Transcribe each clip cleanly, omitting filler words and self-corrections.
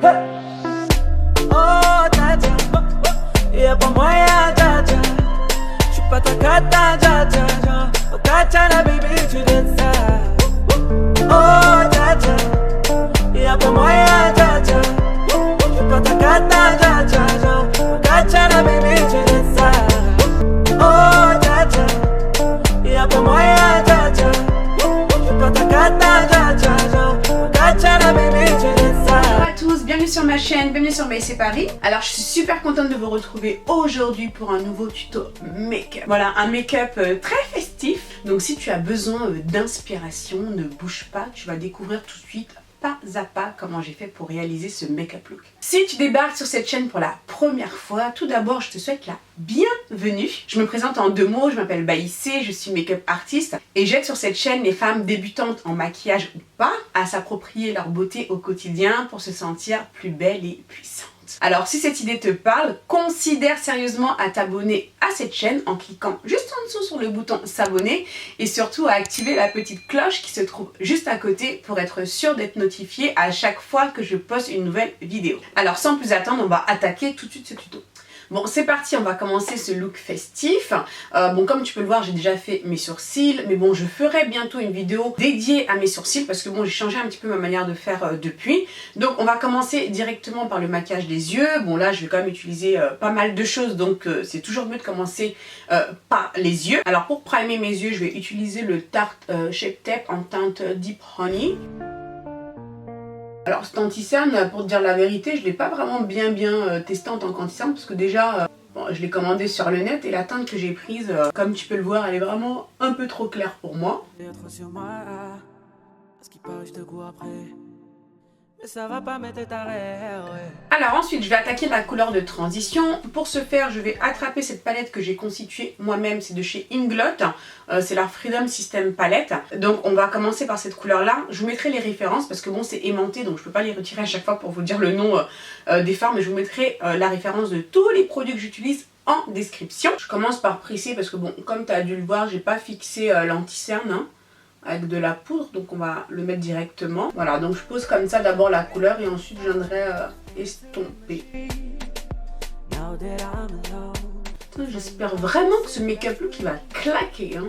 Oh, dja dja, y'a pas moyen, dja dja. J'suis pas ta cata, dja dja dja. Oh, Katana, baby, tu donnes ça. Oh, dja dja, y'a pas moyen, dja dja. J'suis pas ta cata, dja dja dja. Oh, Katana, baby, tu donnes ça. Oh, dja dja, y'a pas moyen, dja dja. J'suis pas ta cata, dja dja dja. Oh, Katana, baby, tu donnes ça. Bonjour à tous, bienvenue sur ma chaîne, bienvenue sur Maï c'est Paris. Alors je suis super contente de vous retrouver aujourd'hui pour un nouveau tuto make-up. Voilà, un make-up très festif. Donc si tu as besoin d'inspiration, ne bouge pas, tu vas découvrir tout de suite pas à pas comment j'ai fait pour réaliser ce make-up look. Si tu débarques sur cette chaîne pour la première fois, tout d'abord je te souhaite la bienvenue. Je me présente en 2 mots, je m'appelle Baïssé, je suis make-up artiste et j'aide sur cette chaîne les femmes débutantes en maquillage ou pas à s'approprier leur beauté au quotidien pour se sentir plus belle et puissante. Alors si cette idée te parle, considère sérieusement à t'abonner à cette chaîne en cliquant juste en dessous sur le bouton s'abonner et surtout à activer la petite cloche qui se trouve juste à côté pour être sûr d'être notifié à chaque fois que je poste une nouvelle vidéo. Alors sans plus attendre, on va attaquer tout de suite ce tuto. Bon, c'est parti, on va commencer ce look festif. Bon, comme tu peux le voir, j'ai déjà fait mes sourcils, mais bon, je ferai bientôt une vidéo dédiée à mes sourcils parce que bon, j'ai changé un petit peu ma manière de faire depuis. Donc, on va commencer directement par le maquillage des yeux. Bon, là, je vais quand même utiliser pas mal de choses, donc c'est toujours mieux de commencer par les yeux. Alors, pour primer mes yeux, je vais utiliser le Tarte Shape Tape en teinte Deep Honey. Alors cet anti-cerne, pour te dire la vérité, je ne l'ai pas vraiment bien testé en tant qu'anti-cerne parce que déjà, bon, je l'ai commandé sur le net et la teinte que j'ai prise, comme tu peux le voir, elle est vraiment un peu trop claire pour moi. Ça va pas mettre ta rêve, ouais. Alors ensuite je vais attaquer la couleur de transition. Pour ce faire je vais attraper cette palette que j'ai constituée moi-même, c'est de chez Inglot, c'est la Freedom System palette. Donc on va commencer par cette couleur là. Je vous mettrai les références parce que bon c'est aimanté donc je peux pas les retirer à chaque fois pour vous dire le nom des fards, mais je vous mettrai la référence de tous les produits que j'utilise en description. Je commence par presser parce que bon comme tu as dû le voir j'ai pas fixé l'anti-cerne hein, avec de la poudre, donc on va le mettre directement. Voilà, donc je pose comme ça d'abord la couleur et ensuite je viendrai estomper. J'espère vraiment que ce make-up look il va claquer hein.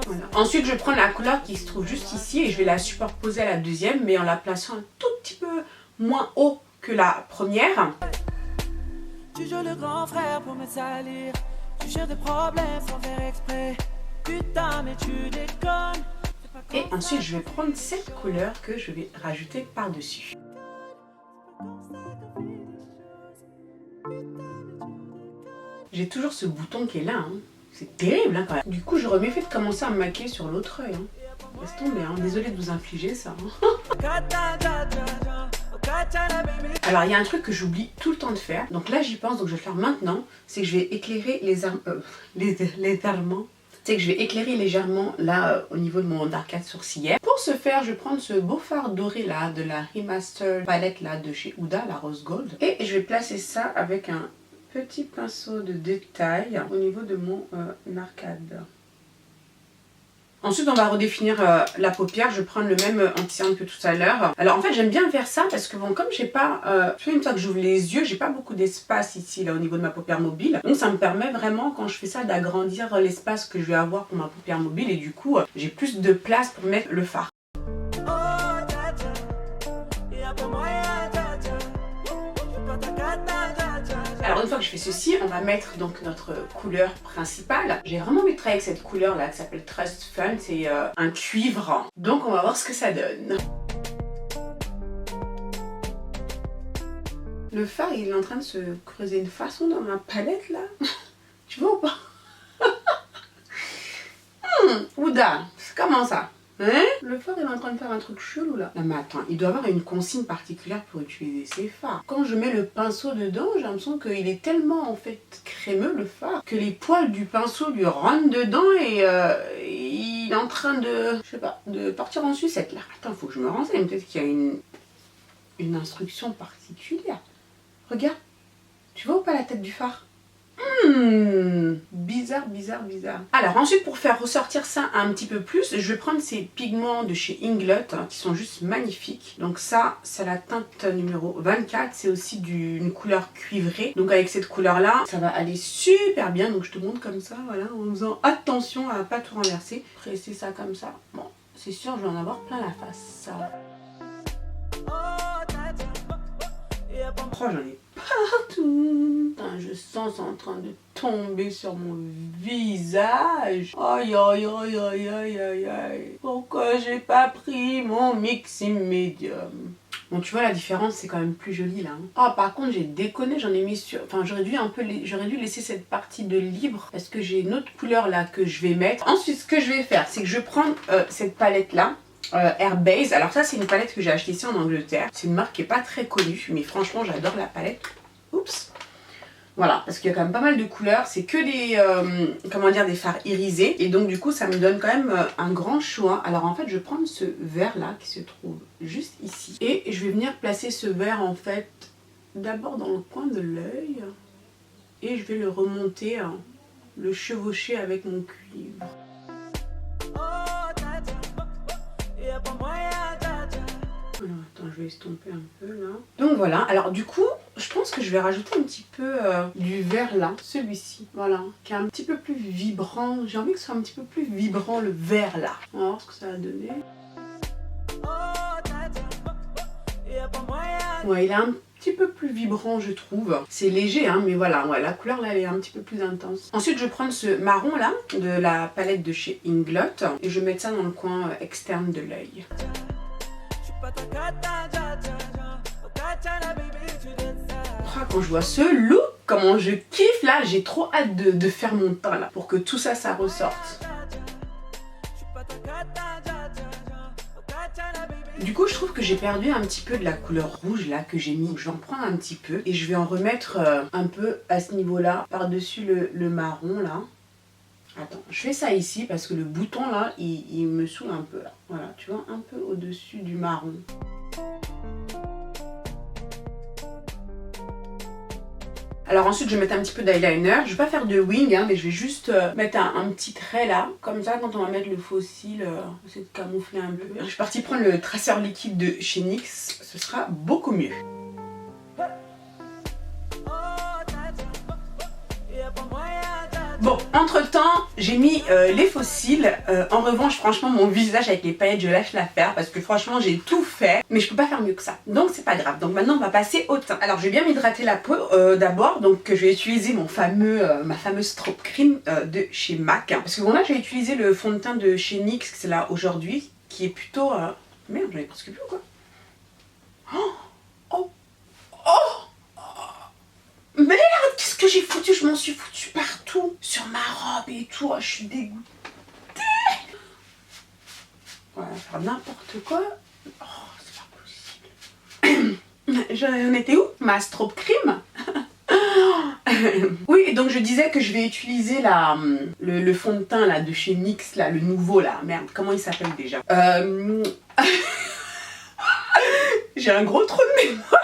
Voilà. Ensuite je prends la couleur qui se trouve juste ici et je vais la superposer à la deuxième mais en la plaçant un tout petit peu moins haut que la première. Tu joues le grand frère pour me salir. Tu cherches des problèmes sans faire exprès. Putain mais tu déconnes. Et ensuite je vais prendre cette couleur que je vais rajouter par dessus. J'ai toujours ce bouton qui est là hein. C'est terrible hein, quand même. Du coup j'aurais mieux fait de commencer à me maquiller sur l'autre œil hein. Laisse tomber hein. Désolée de vous infliger ça hein. Alors il y a un truc que j'oublie tout le temps de faire, donc là j'y pense, donc je vais le faire maintenant, c'est que je vais éclairer légèrement, c'est que je vais éclairer légèrement là au niveau de mon arcade sourcilière. Pour ce faire je vais prendre ce beau fard doré là de la Remaster palette là de chez Huda, la Rose Gold, et je vais placer ça avec un petit pinceau de détail au niveau de mon arcade. Ensuite on va redéfinir la paupière, je vais prendre le même anti-cerne que tout à l'heure. Alors en fait j'aime bien faire ça parce que bon comme j'ai pas, une fois que j'ouvre les yeux, j'ai pas beaucoup d'espace ici là au niveau de ma paupière mobile. Donc ça me permet vraiment quand je fais ça d'agrandir l'espace que je vais avoir pour ma paupière mobile et du coup j'ai plus de place pour mettre le fard. Alors une fois que je fais ceci, on va mettre donc notre couleur principale. J'ai vraiment envie de travailler avec cette couleur là qui s'appelle Trust Fun, c'est un cuivre. Donc on va voir ce que ça donne. Le fard il est en train de se creuser une façon dans ma palette là. Tu vois ou pas? Ouda, comment ça? Hein? Le fard il est en train de faire un truc chelou là. Non mais attends, il doit avoir une consigne particulière pour utiliser ces fards. Quand je mets le pinceau dedans, j'ai l'impression qu'il est tellement en fait crémeux le fard que les poils du pinceau lui rentrent dedans et il est en train de, je sais pas, de partir en sucette là. Attends, faut que je me renseigne, peut-être qu'il y a une instruction particulière. Regarde, tu vois ou pas la tête du fard? Bizarre, bizarre, bizarre. Alors ensuite, pour faire ressortir ça un petit peu plus, je vais prendre ces pigments de chez Inglot qui sont juste magnifiques. Donc ça, c'est la teinte numéro 24. C'est aussi une couleur cuivrée. Donc avec cette couleur-là, ça va aller super bien. Donc je te montre comme ça, voilà, en faisant attention à ne pas tout renverser. Presser ça comme ça. Bon, c'est sûr, je vais en avoir plein la face. Ça. Oh, j'en ai partout. Putain, je sens ça en train de tomber sur mon visage. Aïe aïe aïe aïe aïe aïe aïe. Pourquoi j'ai pas pris mon mixing medium? Bon, tu vois la différence, c'est quand même plus joli là. Ah, par contre, j'ai déconné, j'en ai mis sur. Enfin, j'aurais dû laisser cette partie de libre parce que j'ai une autre couleur là que je vais mettre. Ensuite, ce que je vais faire, c'est que je vais prendre cette palette là. Airbase, alors ça c'est une palette que j'ai achetée ici en Angleterre, c'est une marque qui est pas très connue mais franchement j'adore la palette. Oups. Voilà, parce qu'il y a quand même pas mal de couleurs, c'est que des comment dire, des fards irisés et donc du coup ça me donne quand même un grand choix. Alors en fait je vais prendre ce vert là qui se trouve juste ici et je vais venir placer ce vert en fait d'abord dans le coin de l'œil et je vais le remonter, le chevaucher avec mon cuivre. Alors, attends, je vais estomper un peu là. Donc voilà, alors du coup, je pense que je vais rajouter un petit peu du vert là, celui-ci, voilà, qui est un petit peu plus vibrant. J'ai envie que ce soit un petit peu plus vibrant le vert là. On va voir ce que ça va donner. Ouais, il est un petit peu plus vibrant je trouve. C'est léger hein, mais voilà, ouais, la couleur là elle est un petit peu plus intense. Ensuite je vais prendre ce marron là, de la palette de chez Inglot, et je vais mettre ça dans le coin externe de l'œil. Quand je vois ce look, comment je kiffe là, j'ai trop hâte de faire mon teint là, pour que tout ça ressorte. Du coup je trouve que j'ai perdu un petit peu de la couleur rouge là que j'ai mis. Je vais en prendre un petit peu et je vais en remettre un peu à ce niveau là, par-dessus le marron là. Attends, je fais ça ici parce que le bouton là, il me saoule un peu là. Voilà, tu vois, un peu au-dessus du marron. Alors ensuite je vais mettre un petit peu d'eyeliner, je vais pas faire de wing hein, mais je vais juste mettre un petit trait là, comme ça quand on va mettre le faux cil, c'est de camoufler un peu. Je suis partie prendre le traceur liquide de chez NYX, ce sera beaucoup mieux. Bon, entre temps, j'ai mis les faux cils. En revanche, franchement, mon visage avec les paillettes, je lâche l'affaire parce que franchement, j'ai tout fait. Mais je peux pas faire mieux que ça. Donc, c'est pas grave. Donc, maintenant, on va passer au teint. Alors, je vais bien m'hydrater la peau d'abord. Donc, je vais utiliser ma fameuse Strobe Cream de chez MAC. Parce que bon, là, j'ai utilisé le fond de teint de chez NYX, c'est là aujourd'hui, qui est plutôt... Merde, j'en ai presque plus ou quoi? Merde, qu'est-ce que j'ai foutu? Je m'en suis foutu partout. Sur ma robe et tout. Oh, je suis dégoûtée. On va faire n'importe quoi. Oh, c'est pas possible. J'en étais où? Ma Strobe Cream. Oui, donc je disais que je vais utiliser le fond de teint là, de chez NYX, là, le nouveau là. Merde, comment il s'appelle déjà? J'ai un gros trou de mémoire.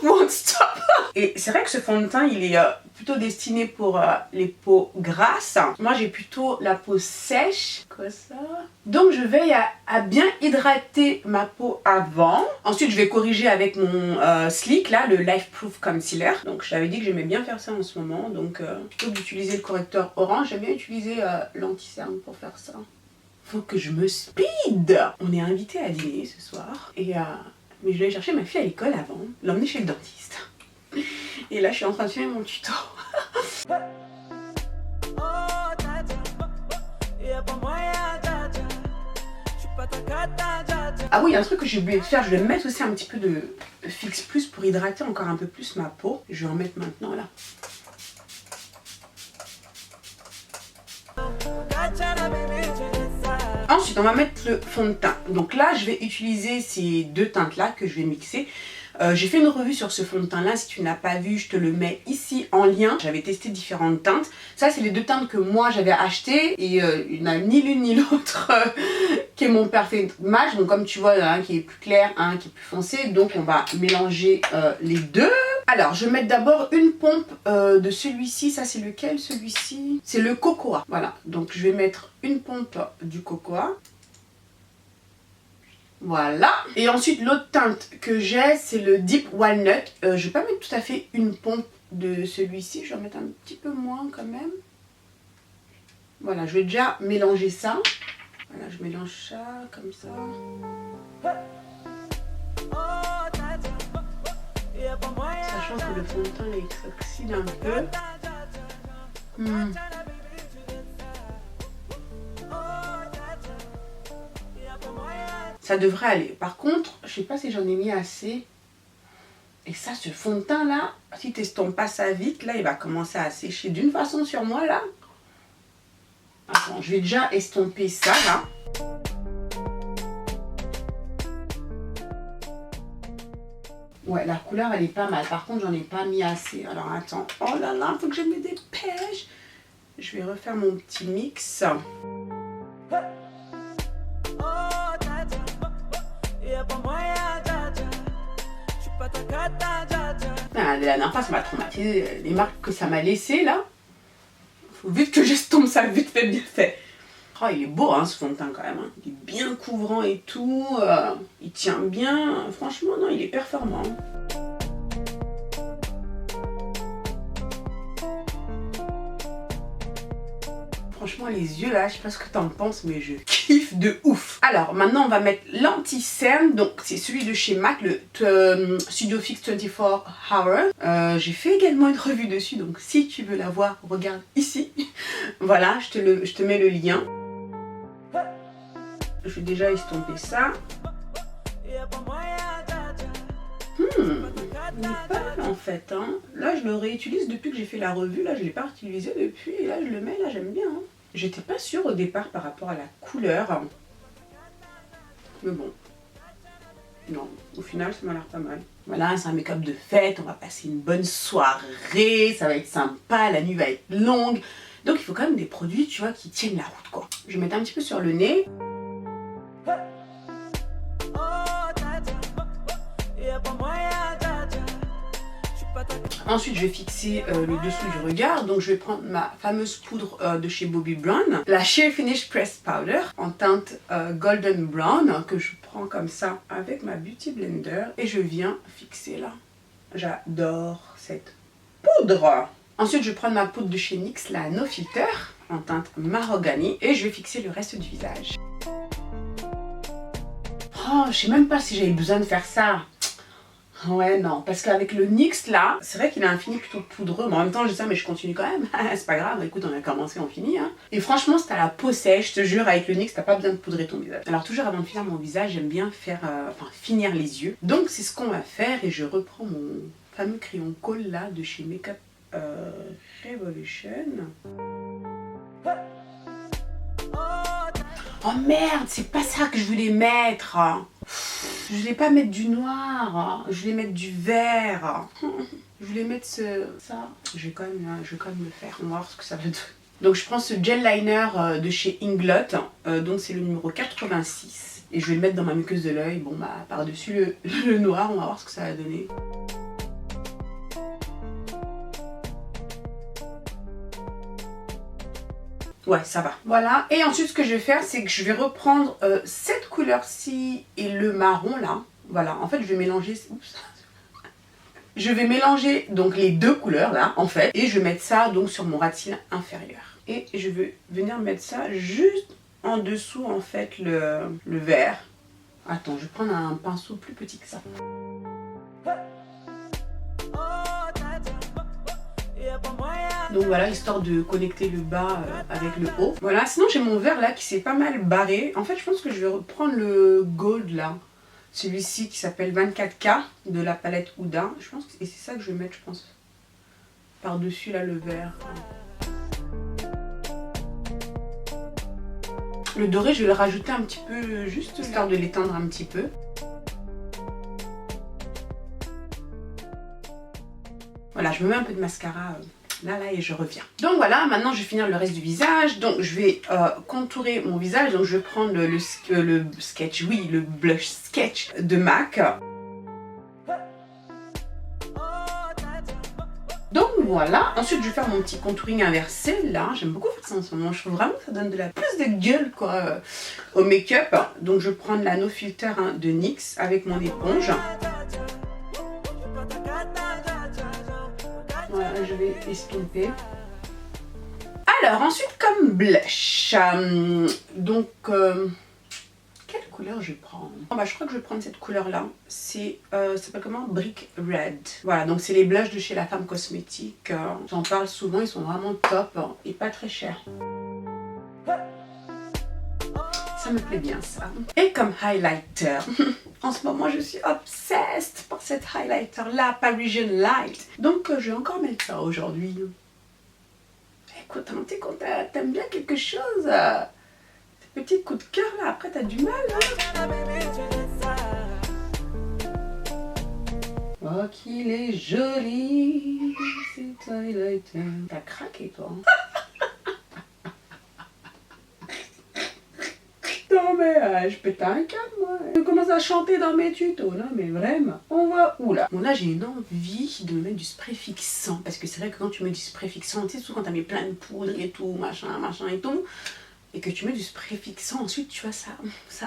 Won't stop. Et c'est vrai que ce fond de teint il est plutôt destiné pour les peaux grasses. Moi j'ai plutôt la peau sèche. Quoi ça? Donc je veille à bien hydrater ma peau avant. Ensuite je vais corriger avec mon Sleek là, le Life Proof Concealer. Donc je t'avais dit que j'aimais bien faire ça en ce moment. Donc plutôt que d'utiliser le correcteur orange, j'aime bien utiliser l'anti-cerne pour faire ça. Faut que je me speed. On est invité à dîner ce soir. Et mais je vais aller chercher ma fille à l'école avant, l'emmener chez le dentiste. Et là, je suis en train de filmer mon tuto. Ah oui, il y a un truc que j'ai oublié de faire, je vais mettre aussi un petit peu de Fix Plus pour hydrater encore un peu plus ma peau. Je vais en mettre maintenant là. Ensuite, on va mettre le fond de teint. Donc là, je vais utiliser ces deux teintes-là que je vais mixer. J'ai fait une revue sur ce fond de teint-là. Si tu n'as pas vu, je te le mets ici en lien. J'avais testé différentes teintes. Ça, c'est les deux teintes que moi, j'avais achetées. Et il n'y en a ni l'une ni l'autre qui est mon parfait match. Donc comme tu vois, il y en a un qui est plus clair, un qui est plus foncé. Donc on va mélanger les deux. Alors, je vais mettre d'abord une pompe de celui-ci. Ça, c'est lequel, celui-ci? C'est le Cocoa. Voilà, donc je vais mettre une pompe du Cocoa. Voilà. Et ensuite, l'autre teinte que j'ai, c'est le Deep Walnut. Je vais pas mettre tout à fait une pompe de celui-ci. Je vais en mettre un petit peu moins quand même. Voilà, je vais déjà mélanger ça. Voilà, je mélange ça comme ça. Sachant que le fond de teint il s'oxyde un peu. Ça devrait aller. Par contre, je sais pas si j'en ai mis assez. Et ça, ce fond de teint là, si tu estompes pas ça vite, là, il va commencer à sécher d'une façon sur moi là. Attends, je vais déjà estomper ça là. Ouais, la couleur elle est pas mal. Par contre, j'en ai pas mis assez. Alors attends. Oh là là, faut que je me dépêche. Je vais refaire mon petit mix. Ah, la dernière fois, ça m'a traumatisé. Les marques que ça m'a laissé là. Faut vite que j'estompe ça, vite fait, bien fait. Oh, il est beau hein, ce fond de teint quand même. Hein. Il est bien couvrant et tout. Il tient bien. Franchement, non, il est performant. Franchement, les yeux là, je sais pas ce que t'en penses, mais je kiffe de ouf. Alors, maintenant, on va mettre l'anti-cerne. Donc, c'est celui de chez MAC, le Studio Fix 24 Hour. J'ai fait également une revue dessus, donc si tu veux la voir, regarde ici. Voilà, je te mets le lien. Je vais déjà estomper ça. Il est pas mal en fait. Hein. Là, je le réutilise depuis que j'ai fait la revue. Là, je ne l'ai pas utilisé depuis. Et là, je le mets. Là, j'aime bien. Hein. J'étais pas sûre au départ par rapport à la couleur. Mais bon. Non, au final, ça m'a l'air pas mal. Voilà, c'est un make-up de fête. On va passer une bonne soirée. Ça va être sympa. La nuit va être longue. Donc, il faut quand même des produits, tu vois, qui tiennent la route, quoi. Je vais mettre un petit peu sur le nez. Ensuite, je vais fixer le dessous du regard. Donc, je vais prendre ma fameuse poudre de chez Bobbi Brown. La Sheer Finish Pressed Powder en teinte Golden Brown. Que je prends comme ça avec ma Beauty Blender. Et je viens fixer là. J'adore cette poudre. Ensuite, je vais prendre ma poudre de chez NYX, la No Filter, en teinte Mahogany. Et je vais fixer le reste du visage. Oh, je sais même pas si j'avais besoin de faire ça. Ouais, non, parce qu'avec le NYX là, c'est vrai qu'il a un fini plutôt poudreux, mais en même temps je dis ça, mais je continue quand même. C'est pas grave, écoute, on a commencé, on finit. Hein. Et franchement, si t'as la peau sèche, je te jure, avec le NYX, t'as pas besoin de poudrer ton visage. Alors, toujours avant de finir mon visage, j'aime bien faire, finir les yeux. Donc, c'est ce qu'on va faire et je reprends mon fameux crayon colle là de chez Makeup Revolution. Oh merde, c'est pas ça que je voulais mettre. Je voulais pas mettre du noir, je voulais mettre du vert. Je voulais mettre ça. Je vais quand même le faire. On va voir ce que ça va donner. Donc je prends ce gel liner de chez Inglot. Donc c'est le numéro 86. Et je vais le mettre dans ma muqueuse de l'œil. Bon bah par-dessus le noir, on va voir ce que ça va donner. Ouais, ça va. Voilà. Et ensuite, ce que je vais faire, c'est que je vais reprendre cette couleur-ci et le marron, là. Voilà. En fait, je vais mélanger... Oups. Je vais mélanger donc les deux couleurs, là, en fait. Et je vais mettre ça, donc, sur mon ras de cils inférieur. Et je vais venir mettre ça juste en dessous, en fait, le vert. Attends, je vais prendre un pinceau plus petit que ça. Donc voilà, histoire de connecter le bas avec le haut. Voilà, sinon j'ai mon vert là qui s'est pas mal barré. En fait, je pense que je vais reprendre le gold là. Celui-ci qui s'appelle 24K de la palette Huda. Je pense que c'est ça que je vais mettre, je pense. Par-dessus là le vert. Le doré, je vais le rajouter un petit peu, juste histoire de l'étendre un petit peu. Voilà, je me mets un peu de mascara là et je reviens. Donc voilà, maintenant je vais finir le reste du visage. Donc je vais contourer mon visage. Donc je vais prendre le sketch, oui, le blush sketch de MAC. Voilà. Ensuite, je vais faire mon petit contouring inversé. Là, j'aime beaucoup faire ça en ce moment. Je trouve vraiment que ça donne de la plus de gueule quoi, au make-up. Donc, je prends la No Filter de NYX avec mon éponge. Voilà, je vais estomper. Alors, ensuite, comme blush. Donc, quelle couleur je prends? Je crois que je vais prendre cette couleur-là. C'est, ça s'appelle comment? Brick Red. Voilà, donc c'est les blushs de chez La Femme Cosmétique. J'en parle souvent, ils sont vraiment top et pas très chers. Ça me plaît bien ça. Et comme highlighter, en ce moment je suis obsessed par cette highlighter là, Parisian Light. Donc je vais encore mettre ça aujourd'hui. Écoute, quand t'aimes bien quelque chose, tes petits coups de cœur là, après t'as du mal. Hein. Oh qu'il est joli, cet highlighter. T'as craqué toi. Non mais je pète un câble moi. Je commence à chanter dans mes tutos, non mais vraiment. On va où là? Bon là j'ai une envie de me mettre du spray fixant. Parce que c'est vrai que quand tu mets du spray fixant, tu sais souvent quand t'as mis plein de poudre et tout, machin et tout. Et que tu mets du spray fixant, ensuite tu vois ça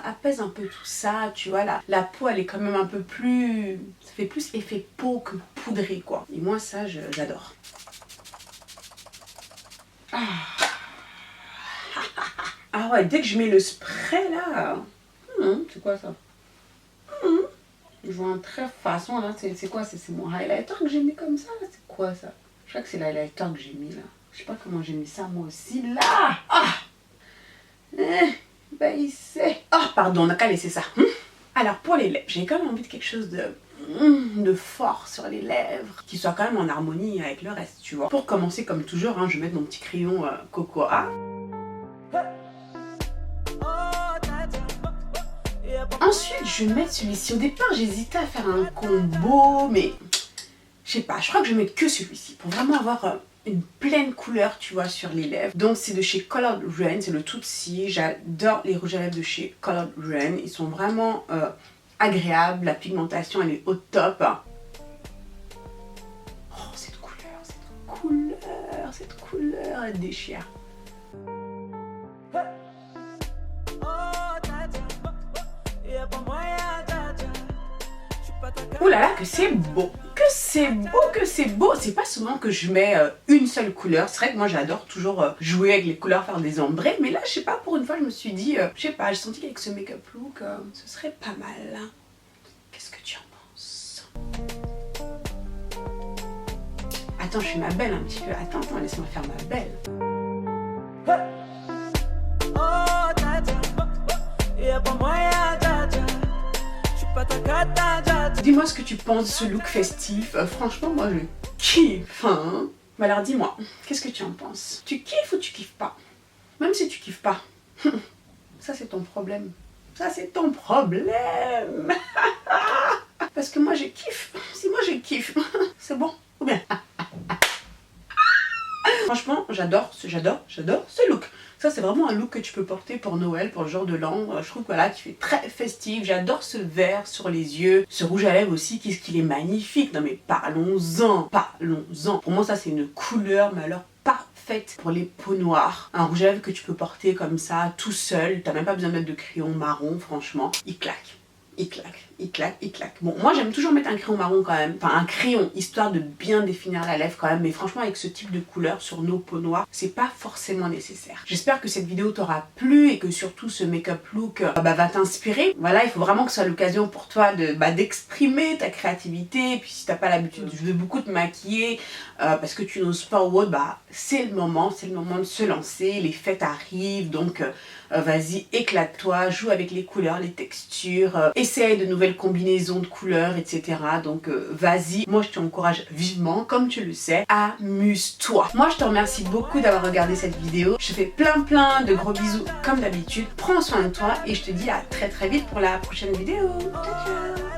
apaise un peu tout ça, tu vois la peau elle est quand même un peu plus, ça fait plus effet peau que poudré quoi. Et moi ça j'adore. Ah ouais, dès que je mets le spray là, c'est quoi ça? Je vois un trait façon là, c'est quoi? C'est mon highlighter que j'ai mis comme ça là, c'est quoi ça? Je crois que c'est l'highlighter que j'ai mis là. Je sais pas comment j'ai mis ça moi aussi là. Ben il sait. Pardon, on n'a qu'à laisser ça. Alors pour les lèvres, j'ai quand même envie de quelque chose de fort sur les lèvres, qui soit quand même en harmonie avec le reste, tu vois. Pour commencer, comme toujours, je vais mettre mon petit crayon Cocoa. Ensuite, je vais mettre celui-ci. Au départ, j'hésitais à faire un combo, mais je sais pas, je crois que je vais mettre que celui-ci pour vraiment avoir une pleine couleur, tu vois, sur les lèvres. Donc, c'est de chez Colored Rain, c'est le Tutsi. J'adore les rouges à lèvres de chez Colored Rain. Ils sont vraiment agréables. La pigmentation, elle est au top. Oh, cette couleur, elle déchire. Oh là là, que c'est beau, c'est pas souvent que je mets une seule couleur. C'est vrai que moi j'adore toujours jouer avec les couleurs, faire des ombrés, mais là je sais pas, pour une fois je me suis dit, je sais pas, j'ai senti qu'avec ce make-up look, ce serait pas mal. Qu'est-ce que tu en penses? Attends, je fais ma belle un petit peu, attends, laisse-moi faire ma belle. Dis-moi ce que tu penses de ce look festif. Franchement, moi je kiffe. Mais alors dis-moi, qu'est-ce que tu en penses? Tu kiffes ou tu kiffes pas? Même si tu kiffes pas, ça c'est ton problème. Ça c'est ton problème. Parce que moi je kiffe. Si moi je kiffe, c'est bon ou bien? Franchement, j'adore ce look. Ça, c'est vraiment un look que tu peux porter pour Noël, pour le jour de l'an. Je trouve que voilà, tu fais très festif. J'adore ce vert sur les yeux. Ce rouge à lèvres aussi, qu'est-ce qu'il est magnifique. Non mais parlons-en. Pour moi, ça, c'est une couleur, mais alors parfaite pour les peaux noires. Un rouge à lèvres que tu peux porter comme ça, tout seul. T'as même pas besoin de mettre de crayon marron, franchement. Il claque. Bon, moi j'aime toujours mettre un crayon marron quand même, enfin un crayon, histoire de bien définir la lèvre quand même, mais franchement avec ce type de couleur sur nos peaux noires, c'est pas forcément nécessaire. J'espère que cette vidéo t'aura plu et que surtout ce make-up look va t'inspirer. Voilà, il faut vraiment que ce soit l'occasion pour toi d'exprimer ta créativité, et puis si t'as pas l'habitude de beaucoup te maquiller, parce que tu n'oses pas ou autre, c'est le moment de se lancer, les fêtes arrivent, donc vas-y, éclate-toi, joue avec les couleurs, les textures, essaye de nouvelles combinaisons de couleurs, etc. Donc vas-y, moi je t'encourage vivement, comme tu le sais, amuse-toi. Moi je te remercie beaucoup d'avoir regardé cette vidéo. Je te fais plein de gros bisous comme d'habitude. Prends soin de toi et je te dis à très vite pour la prochaine vidéo. Ciao ciao.